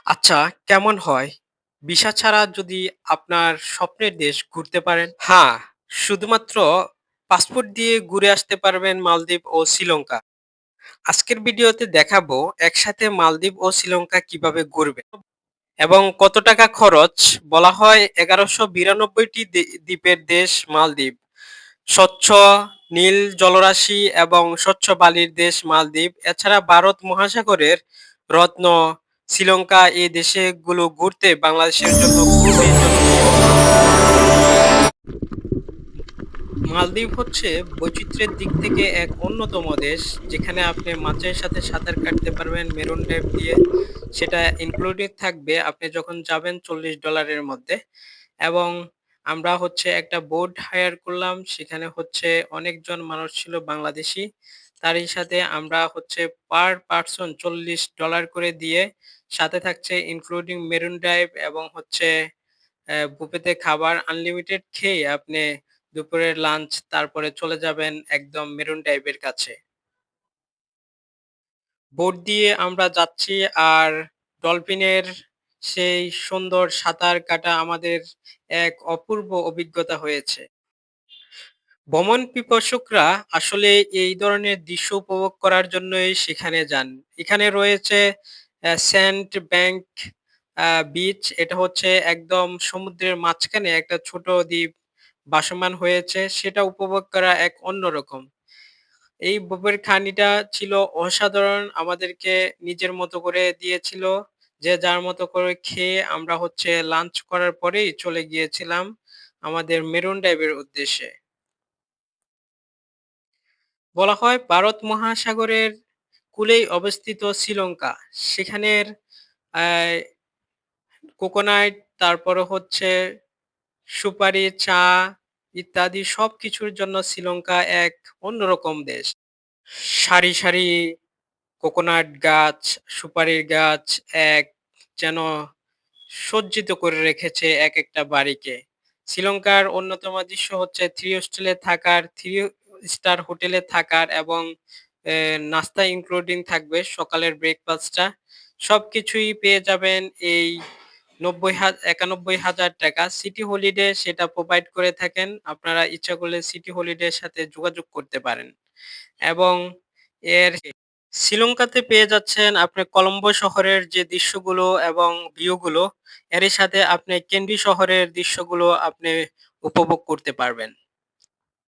আচ্ছা, কেমন হয় ভিসা ছাড়া যদি আপনার স্বপ্নের দেশ ঘুরতে পারেন? হ্যাঁ, শুধুমাত্র পাসপোর্ট দিয়ে ঘুরে আসতে পারবেন মালদ্বীপ ও শ্রীলঙ্কা। আজকের ভিডিওতে দেখাবো একসাথে মালদ্বীপ ও শ্রীলঙ্কা কিভাবে ঘুরবেন এবং কত টাকা খরচ। বলা হয় ১১৯২টি দ্বীপের দেশ মালদ্বীপ। স্বচ্ছ নীল জলরাশি এবং স্বচ্ছ বালির দেশ মালদ্বীপ। এছাড়া ভারত মহাসাগরের রত্ন শ্রীলঙ্কা এই দেশগুলো ঘুরতে বাংলাদেশের জন্য খুবই জনপ্রিয়। মালদ্বীপ হচ্ছে বৈচিত্র্যের দিক থেকে এক অন্যতম দেশ, যেখানে আপনি মাছের সাথে সাঁতার কাটতে পারবেন মেরুন ড্রাইভ দিয়ে। সেটা ইনক্লুডেড থাকবে আপনি যখন যাবেন $৪০ মধ্যে। এবং আমরা হচ্ছে একটা বোট হায়ার করলাম, সেখানে হচ্ছে অনেকজন মানুষ ছিল বাংলাদেশি। তারই সাথে আমরা হচ্ছে পার পার্সন $৪০ করে দিয়ে, সাথে থাকছে ইনক্লুডিং মেরুন ড্রাইভ এবং হচ্ছে বুফেতে খাবার আনলিমিটেড খেয়ে আপনি দুপুরের লাঞ্চ, তারপরে চলে যাবেন একদম মেরুন ড্রাইভের কাছে। বোট দিয়ে আমরা যাচ্ছি আর ডলফিনের সেই সুন্দর সাঁতার কাটা আমাদের এক অপূর্ব অভিজ্ঞতা হয়েছে। ভ্রমণ পিপাসুকরা আসলে এই ধরনের দৃশ্য উপভোগ করার জন্যই সেখানে যান। এখানে রয়েছে স্যান্ড ব্যাংক বিচ। এটা হচ্ছে একদম সমুদ্রের মাঝখানে একটা ছোট দ্বীপ ভাসমান হয়েছে। সেটা উপভোগ করা এক অন্যরকম। এই বুফের খানিটা ছিল অসাধারণ। আমাদেরকে নিজের মতো করে দিয়েছিল। যে যার মতো করে খেয়ে আমরা হচ্ছে লাঞ্চ করার পরেই চলে গিয়েছিলাম আমাদের মেরুন ড্রাইভের উদ্দেশ্যে। বলা হয় ভারত মহাসাগরের কূলেই অবস্থিত শ্রীলঙ্কা। সেখানের আহ, কোকোনাট, তারপরে হচ্ছে সুপারি, চা ইত্যাদি সবকিছুর জন্য শ্রীলঙ্কা এক অন্যরকম দেশ। সারি সারি কোকোনাট গাছ, সুপারির গাছ এক যেন সজ্জিত করে রেখেছে এক একটা বাড়িকে। শ্রীলঙ্কার অন্যতম দৃশ্য হচ্ছে থ্রি স্টার হোটেলে থাকার এবং নাস্তা ইনক্লুডিং থাকবে সকালের ব্রেকফাস্টটা। সবকিছুই পেয়ে যাবেন এই ৯১,০০০ টাকা। সিটি হলিডে সেটা প্রোভাইড করে থাকেন। আপনারা ইচ্ছা করলে সিটি হলিডের সাথে যোগাযোগ করতে পারেন। এবং এর শ্রীলঙ্কাতে পেয়ে যাচ্ছেন আপনি কলম্বো শহরের যে দৃশ্যগুলো এবং ভিউ গুলো, এরই সাথে আপনি ক্যান্ডি শহরের দৃশ্যগুলো আপনি উপভোগ করতে পারবেন।